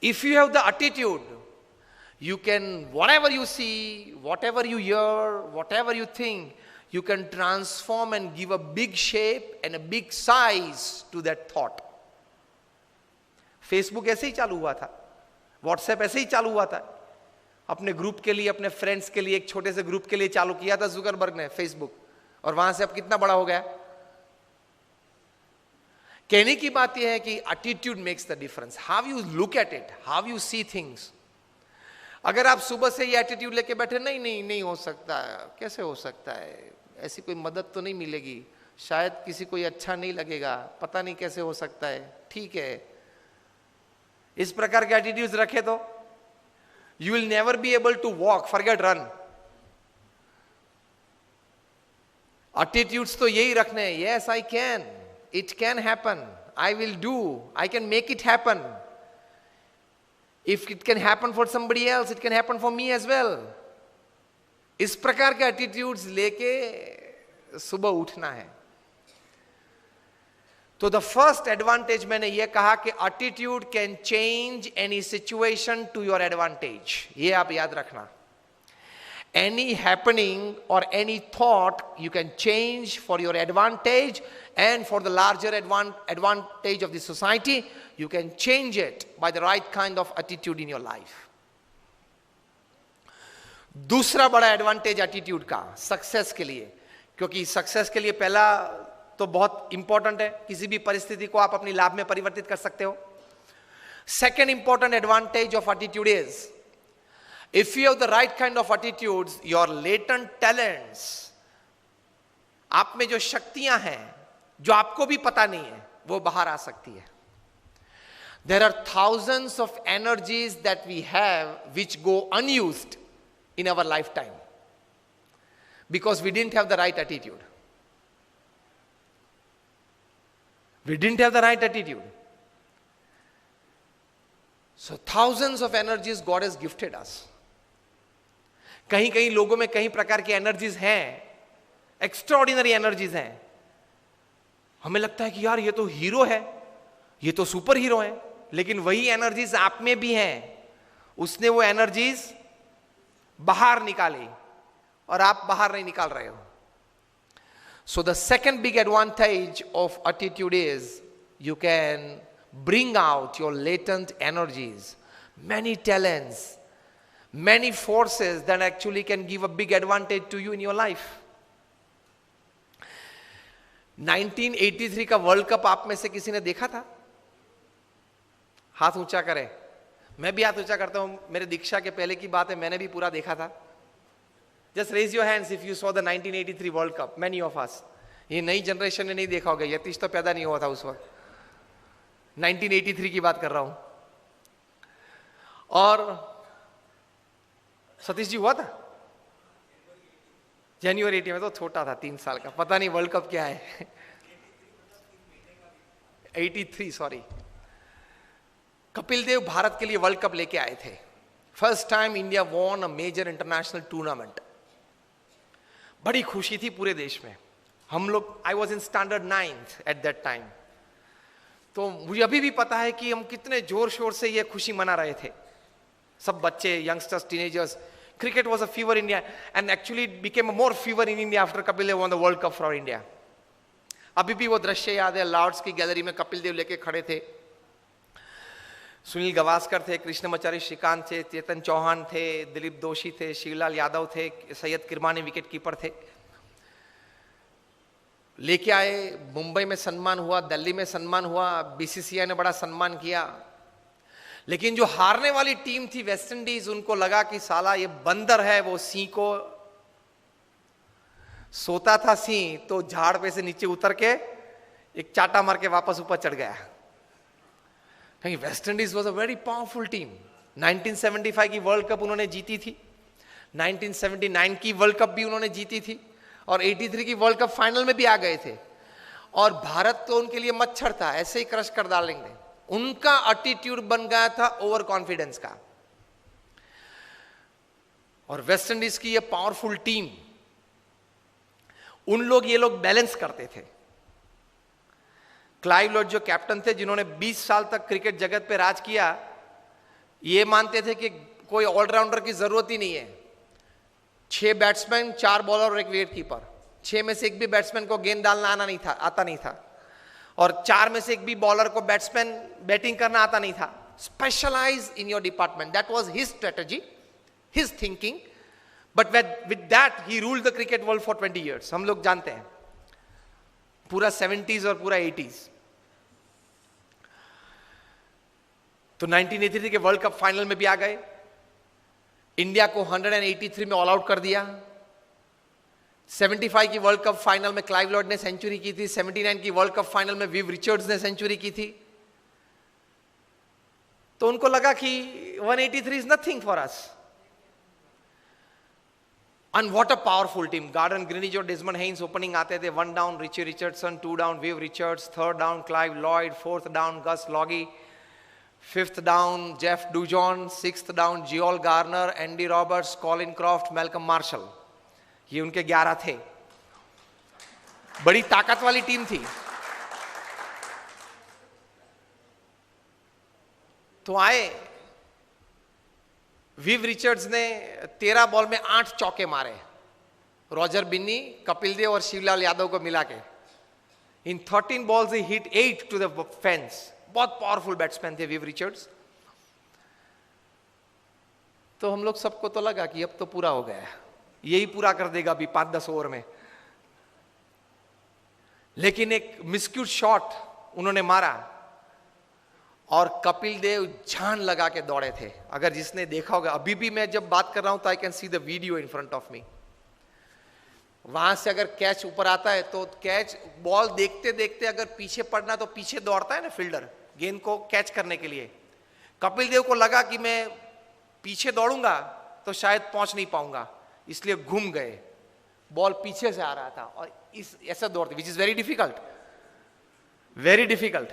If you have the attitude, you can, whatever you see, whatever you hear, whatever you think, you can transform and give a big shape and a big size to that thought. Facebook ऐसे ही चालू हुआ था, WhatsApp ऐसे ही चालू हुआ था। अपने group के लिए, अपने फ्रेंड्स के लिए, एक छोटे से ग्रुप के लिए चालू किया था जुकरबर्ग ने फेसबुक, और वहां से अब कितना बड़ा हो गया। कहने की बात यह है कि attitude makes the difference. How you look at it, how you see things. अगर आप सुबह से ये एटीट्यूड लेके बैठे, नहीं हो सकता है, कैसे हो सकता है, ऐसी कोई मदद तो नहीं मिलेगी, शायद किसी को अच्छा नहीं लगेगा, पता नहीं कैसे हो सकता है, ठीक है, इस प्रकार के एटीट्यूड्स रखे तो you will never be able to walk, forget run. Attitudes तो यही रखने हैं, yes I can, it can happen, I will do, I can make it happen, if it can happen for somebody else it can happen for me as well. इस प्रकार के attitudes लेके सुबह उठना है। तो द फर्स्ट एडवांटेज मैंने यह कहा कि attitude can change any situation to your advantage, ये आप याद रखना। Any happening or any thought you can change for your advantage and for the larger advantage of the society. You can change it by the right kind of attitude in your life. दूसरा बड़ा advantage attitude का success के लिए, क्योंकि success के लिए पहला तो बहुत इंपॉर्टेंट है, किसी भी परिस्थिति को आप अपनी लाभ में परिवर्तित कर सकते हो। Second important advantage of attitude is, if you have the right kind of attitudes, your latent talents, आप में जो शक्तियां हैं जो आपको भी पता नहीं है वो बाहर आ सकती है। There are thousands of energies that we have which go unused in our lifetime because we didn't have the right attitude. We didn't have the right attitude. So thousands of energies God has gifted us. कहीं कहीं लोगों में कई प्रकार की energies हैं, extraordinary energies हैं। हमें लगता है कि यार ये तो हीरो है, ये तो सुपर हीरो है, लेकिन वही एनर्जीज आप में भी हैं। उसने वो एनर्जीज बाहर निकाली और आप बाहर नहीं निकाल रहे हो। So the second big advantage of attitude is you can bring out your latent energies, many talents, many forces that actually can give a big advantage to you in your life. 1983 का world cup आप में से किसी ने देखा था? हाथ ऊंचा करें। मैं भी हाथ ऊंचा करता हूं, मेरे दीक्षा के पहले की बात है, मैंने भी पूरा देखा था। Just raise your hands if you saw the 1983 world cup. Many of us, ये नई जनरेशन ने नहीं देखा होगा, यतीश तो पैदा नहीं हुआ था उस वक्त। 1983 की बात कर रहा हूं। और सतीश जी हुआ था जनवरी 80 में, तो छोटा था, 3 साल का, पता नहीं वर्ल्ड कप क्या है। 83 सॉरी। कपिल देव भारत के लिए वर्ल्ड कप लेके आए थे। First time India won a major international tournament. बड़ी खुशी थी पूरे देश में। हम लोग, I was in standard 9th at that time, तो मुझे अभी भी पता है कि हम कितने जोर शोर से ये खुशी मना रहे थे, सब बच्चे, youngsters, teenagers. Cricket was a fever in India, and actually it became a more fever in India after Kapil Dev won the World Cup for India. अभी भी वो दृश्य याद है, लॉर्ड्स की गैलरी में कपिल देव लेके खड़े थे, सुनील गावस्कर थे, कृष्णमाचारी श्रीकांत थे, चेतन चौहान थे, दिलीप दोषी थे, शिवलाल यादव थे, सैयद किरमानी विकेट कीपर थे। लेके आए, मुंबई में सम्मान हुआ, दिल्ली में सम्मान हुआ, बीसीसीआई ने बड़ा सम्मान किया। लेकिन जो हारने वाली टीम थी वेस्ट इंडीज, उनको लगा कि साला ये बंदर है, वो सिंह को, सोता था सिंह तो झाड़ पे से नीचे उतर के एक चाटा मार के वापस ऊपर चढ़ गया। क्योंकि West Indies was a very powerful team. 1975 की वर्ल्ड कप उन्होंने जीती थी, 1979 की वर्ल्ड कप भी उन्होंने जीती थी, और 83 की वर्ल्ड कप फाइनल में भी आ गए थे। और भारत तो उनके लिए मच्छर था, ऐसे ही क्रश कर डालेंगे। उनका एटीट्यूड बन गया था ओवर कॉन्फिडेंस का। और वेस्ट इंडीज की ये पावरफुल टीम, उन लोग, ये लोग बैलेंस करते थे। क्लाइव लॉर्ड जो कैप्टन थे, जिन्होंने 20 साल तक क्रिकेट जगत पे राज किया, ये मानते थे कि कोई ऑलराउंडर की जरूरत ही नहीं है। 6 बैट्समैन, 4 बॉलर और 1 विकेट कीपर, 6 में से एक भी बैट्समैन को गेंद डालना आता नहीं था, और 4 में से एक भी बॉलर को बैट्समैन बैटिंग करना आता नहीं था। Specialise in your department, that was his strategy, his thinking, but with that he ruled the cricket world for 20 years। हम लोग जानते हैं पूरा 70s और पूरा 80s। तो 1983 के वर्ल्ड कप फाइनल में भी आ गए, इंडिया को 183 में ऑल आउट कर दिया। 75 की वर्ल्ड कप फाइनल में क्लाइव लॉर्ड ने सेंचुरी की थी, 79 की वर्ल्ड कप फाइनल में विव रिचर्ड्स ने सेंचुरी की थी। तो उनको लगा कि 183 is nothing for us. And what a powerful team. Gordon Greenidge और Desmond Haynes opening आते थे. 1 down Richie Richardson, 2 down Viv Richards, 3rd down Clive Lloyd, 4th down Gus Logie, 5th down Jeff Dujon, 6th down Geol Garner, Andy Roberts, Colin Croft, Malcolm Marshall. ये उनके 11 थे. बड़ी ताकत वाली team थी. तो आए विव रिचर्ड्स ने 13 बॉल में 8 चौके मारे. रॉजर बिन्नी, कपिल देव और शिवलाल यादव को मिला के. इन 13 बॉल्स ही हिट 8 टू द फेंस. बहुत पावरफुल बैट्समैन थे विव रिचर्ड्स. तो हम लोग सबको तो लगा कि अब तो पूरा हो गया, यही पूरा कर देगा अभी 5-10 ओवर में. लेकिन एक मिस्क्यूट शॉट उन्होंने मारा और कपिल देव जान लगा के दौड़े थे. अगर जिसने देखा होगा, अभी भी मैं जब बात कर रहा हूं तो I can see the video in front of me. वहां से अगर कैच ऊपर आता है तो कैच, बॉल देखते देखते अगर पीछे पड़ना तो पीछे दौड़ता है ना फील्डर गेंद को कैच करने के लिए. कपिल देव को लगा कि मैं पीछे दौड़ूंगा तो शायद पहुंच नहीं पाऊंगा, इसलिए घूम गए. बॉल पीछे से आ रहा था और इस ऐसा दौड़ते, which is very difficult, very difficult.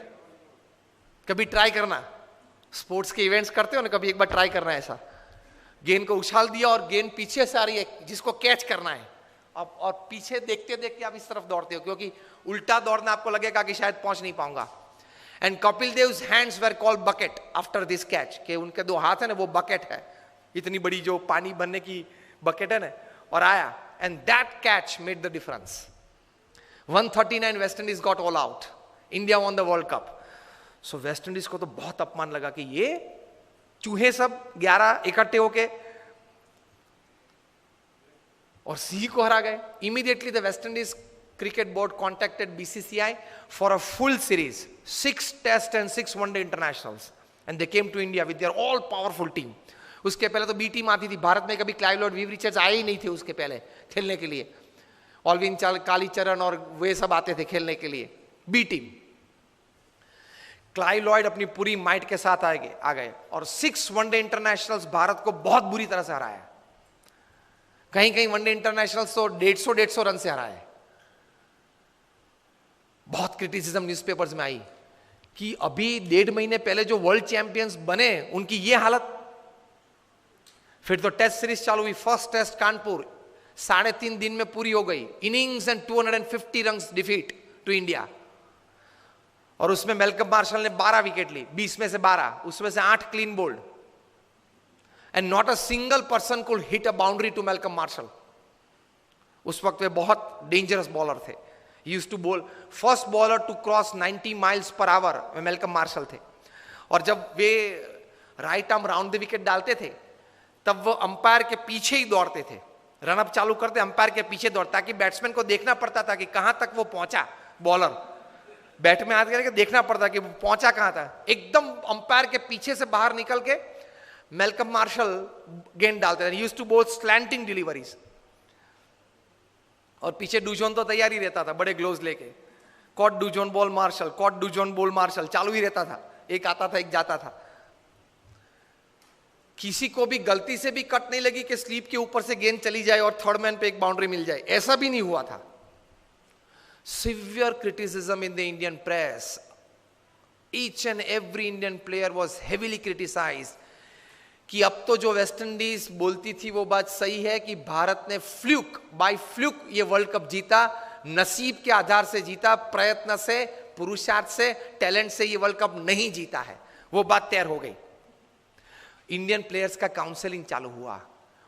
कभी ट्राई करना, स्पोर्ट्स के इवेंट्स करते हो ना, कभी एक बार ट्राई करना ऐसा. गेंद को उछाल दिया और गेंद पीछे से आ रही है जिसको कैच करना है, अब और पीछे देखते देखते आप इस तरफ दौड़ते हो क्योंकि उल्टा दौड़ना आपको लगेगा कि शायद पहुंच नहीं पाऊंगा. And Kapil Dev's hands were called bucket after this catch, कि उनके 2 हाथ है ना वो बकेट है, इतनी बड़ी जो पानी भरने की बकेट है ना, और आया. And that catch made the difference. 139 West Indies got all out. India won the world cup. So West Indies को तो बहुत अपमान लगा कि ये चूहे सब 11 इकट्ठे होके और सी को हरा गए. Immediately the West Indies cricket board contacted BCCI for a full series, 6 test and 6 one day internationals, and they came to India with their all powerful team. उसके पहले तो बी टीम आती थी. भारत में कभी क्लाइव लॉर्ड, विव रिचर्ड्स आए ही नहीं थे उसके पहले खेलने के लिए. ऑलविन कालीचरण और वे सब आते थे खेलने के लिए. B team. क्लाइव लॉयड अपनी पूरी माइट के साथ आ गए और 6 वनडे इंटरनेशनल्स भारत को बहुत बुरी तरह से हराया. कहीं कहीं वनडे इंटरनेशनल्स तो 150 रन से हराए. बहुत क्रिटिसिज्म न्यूज़पेपर्स में आई कि अभी 1.5 महीने पहले जो वर्ल्ड चैंपियंस बने उनकी ये हालत. फिर तो टेस्ट सीरीज चालू हुई. फर्स्ट टेस्ट कानपुर 3.5 दिन में पूरी हो गई. Innings and 250 run defeat to India. और उसमें मेलकम मार्शल ने 12 विकेट ली, 20 में से 12, उसमें से 8 clean bowled. And not a single person could hit a boundary to Malcolm Marshall. उस वक्त वे बहुत डेंजरस बॉलर थे. Used to bowl, first bowler to cross 90 miles per hour में मेलकम मार्शल थे. और जब वे right arm round the wicket डालते थे तब वो अंपायर के पीछे ही दौड़ते थे. रनअप चालू करते अंपायर के पीछे दौड़, ताकि बैट्समैन को देखना पड़ता था कि कहां तक वो पहुंचा. बॉलर बैट में हाथ करके देखना पड़ता कि वो पहुंचा कहां था. एकदम अंपायर के पीछे से बाहर निकल के मेलकम मार्शल गेंद डालते थे. यूज्ड टू बोल स्लैंटिंग डिलीवरीज. और पीछे डूजोन तो तैयार ही रहता था बड़े ग्लोव्स लेके. Caught Dujon bowl Marshall, caught Dujon bowl Marshall चालू ही रहता था. एक आता था एक जाता था. किसी को भी गलती से भी कट नहीं लगी कि स्लीप के ऊपर से गेंद चली जाए और थर्ड मैन पे एक बाउंड्री मिल जाए, ऐसा भी नहीं हुआ था. Severe criticism in the Indian press. Each and every Indian player was heavily criticized. कि अब तो जो वेस्ट इंडीज बोलती थी वो बात सही है कि भारत ने बाय फ्लूक ये वर्ल्ड कप जीता, नसीब के आधार से जीता, प्रयत्न से, पुरुषार्थ से, टैलेंट से ये वर्ल्ड कप नहीं जीता है. वो बात तैयार हो गई. इंडियन प्लेयर्स का काउंसलिंग चालू हुआ,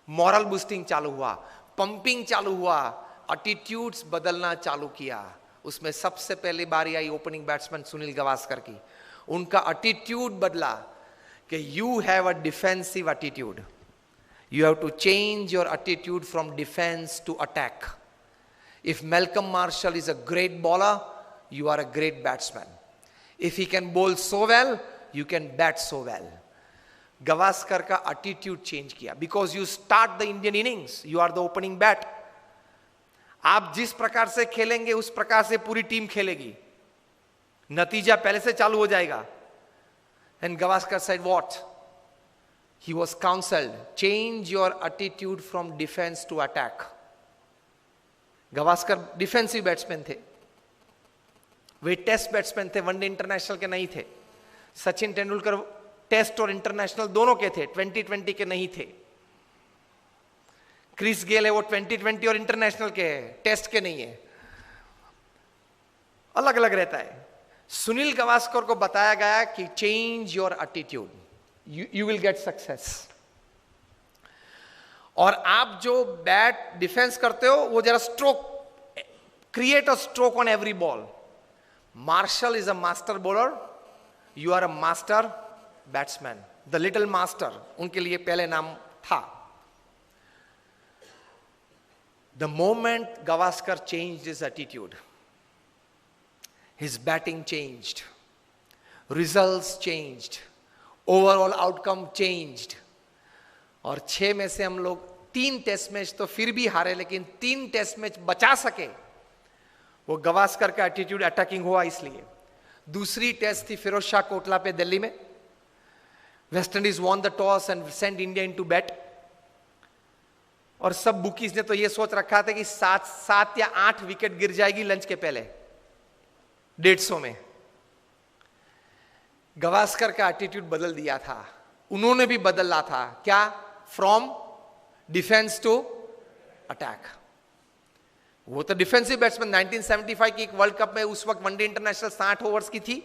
मॉरल बूस्टिंग चालू हुआ, पंपिंग चालू हुआ, एटीट्यूड्स बदलना चालू किया. उसमें सबसे पहली बारी आई ओपनिंग बैट्समैन सुनील गावस्कर की. उनका एटीट्यूड बदला कि you have a defensive attitude, you have to change your attitude from defence to attack. If Malcolm Marshall is a great bowler, you are a great batsman. If he can bowl so well, you can bat so well. Gavaskar का attitude change किया. Because you start the Indian innings, you are the opening bat. आप जिस प्रकार से खेलेंगे उस प्रकार से पूरी टीम खेलेगी. नतीजा पहले से चालू हो जाएगा. And Gavaskar said what, he was counseled, change your attitude from defense to attack. Gavaskar defensive batsman थे, वे टेस्ट बैट्समैन थे, वनडे इंटरनेशनल के नहीं थे. सचिन तेंदुलकर टेस्ट और इंटरनेशनल दोनों के थे, 2020 के नहीं थे. क्रिस गेल है वो 2020 और इंटरनेशनल के है, टेस्ट के नहीं है, अलग अलग रहता है. सुनील गावस्कर को बताया गया कि change your attitude, you will get success. और आप जो बैट डिफेंस करते हो वो जरा stroke, create a stroke on every ball. Marshall is a master bowler, you are a master batsman. The little master उनके लिए पहले नाम था. The moment Gavaskar changed his attitude, his batting changed, results changed, overall outcome changed. और 6 में से हम लोग 3 टेस्ट मैच तो फिर भी हारे, लेकिन 3 टेस्ट मैच बचा सके, वो गावस्कर का एटीट्यूड अटैकिंग हुआ इसलिए. दूसरी टेस्ट थी फिरोज शाह कोटला पे दिल्ली में. West Indies won the toss and send India into bat. और सब बुकीज ने तो ये सोच रखा था कि 7 या 8 विकेट गिर जाएगी लंच के पहले 150 में. गावस्कर का एटीट्यूड बदल दिया था, उन्होंने भी बदला था. क्या? From defence to attack. वो तो डिफेंसिव बैट्समैन. 1975 की एक वर्ल्ड कप में उस वक्त वनडे इंटरनेशनल 60 ओवर्स की थी,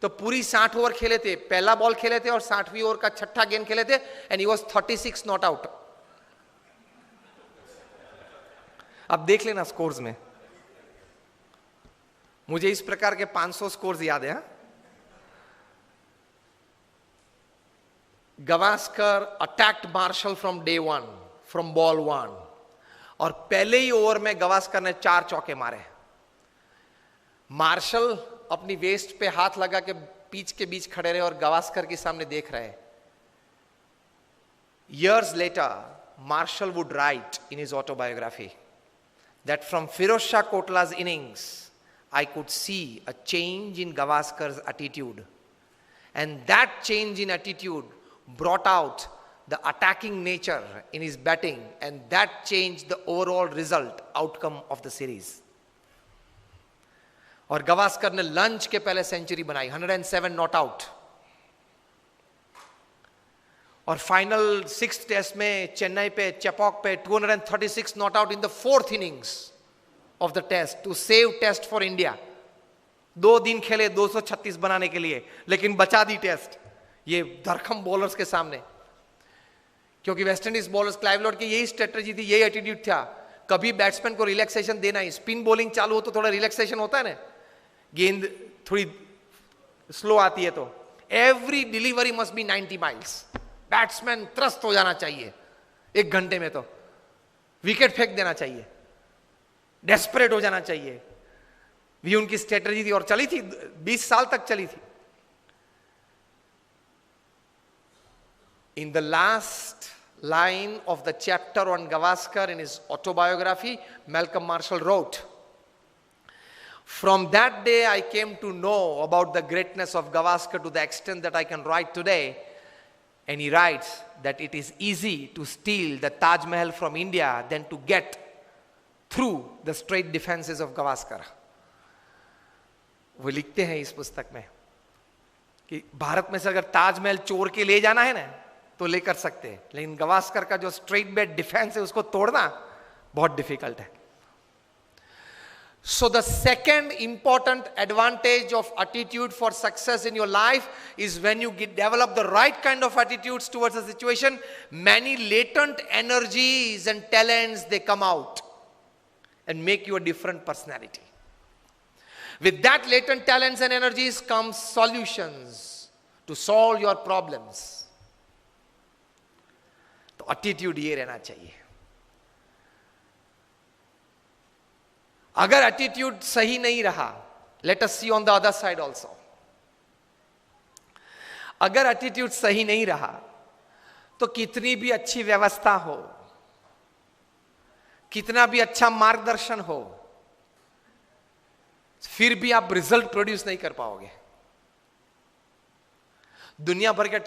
तो पूरी 60 ओवर खेले थे, पहला बॉल खेले थे और 60वीं ओवर का छठा गेंद खेले थे, and he was 36 not out. अब देख लेना स्कोर्स में, मुझे इस प्रकार के 500 स्कोर्स याद है. Gavaskar attacked Marshall from day 1, from ball 1, और पहले ही ओवर में गावस्कर ने 4 चौके मारे. मार्शल अपनी वेस्ट पे हाथ लगा के पिच के बीच खड़े रहे और गावस्कर के सामने देख रहे. Years later, Marshall would write in his autobiography that from Firoz Shah Kotla's innings, I could see a change in Gavaskar's attitude, and that change in attitude brought out the attacking nature in his batting, and that changed the overall result, outcome of the series. और गावस्कर ने lunch के पहले century बनाई, 107 not out. और final 6th test में चेन्नई पे चेपॉक पे 236 not out in the 4th innings of the test to save test for India. 2 दिन खेले 236 बनाने के लिए, लेकिन बचा दी टेस्ट ये धरखम बॉलर्स के सामने. क्योंकि West Indies bowlers, Clive Lord की यही स्ट्रेटजी थी, यही एटीट्यूड था, कभी बैट्समैन को रिलैक्सेशन देना ही. स्पिन बॉलिंग चालू हो तो थोड़ा रिलैक्सेशन होता है ना, गेंद थोड़ी स्लो आती है तो every delivery must be 90 miles. Batsman त्रस्त हो जाना चाहिए 1 घंटे में, तो विकेट फेंक देना चाहिए, डेस्परेट हो जाना चाहिए. भी उनकी स्ट्रेटजी थी और चली थी, 20 साल तक चली थी. In the last line of the chapter on Gavaskar in his autobiography, Malcolm Marshall wrote, "From that day I came to know about the greatness of Gavaskar to the extent that I can write today." And he writes that it is easy to steal the Taj Mahal from India than to get through the straight defenses of Gavaskar. वो लिखते हैं इस पुस्तक में कि भारत में से अगर ताजमहल चोर के ले जाना है ना तो लेकर सकते हैं, लेकिन गावस्कर का जो स्ट्रेट बैट डिफेंस है उसको तोड़ना बहुत डिफिकल्ट है. So the second important advantage of attitude for success in your life is when you develop the right kind of attitudes towards a situation, many latent energies and talents, they come out and make you a different personality. With that latent talents and energies comes solutions to solve your problems. तो attitude ये रहना चाहिए. अगर attitude सही नहीं रहा, let us see on the other side also. अगर attitude सही नहीं रहा तो कितनी भी अच्छी व्यवस्था हो, कितना भी अच्छा मार्गदर्शन हो, फिर भी आप रिजल्ट प्रोड्यूस नहीं कर पाओगे. दुनिया भर के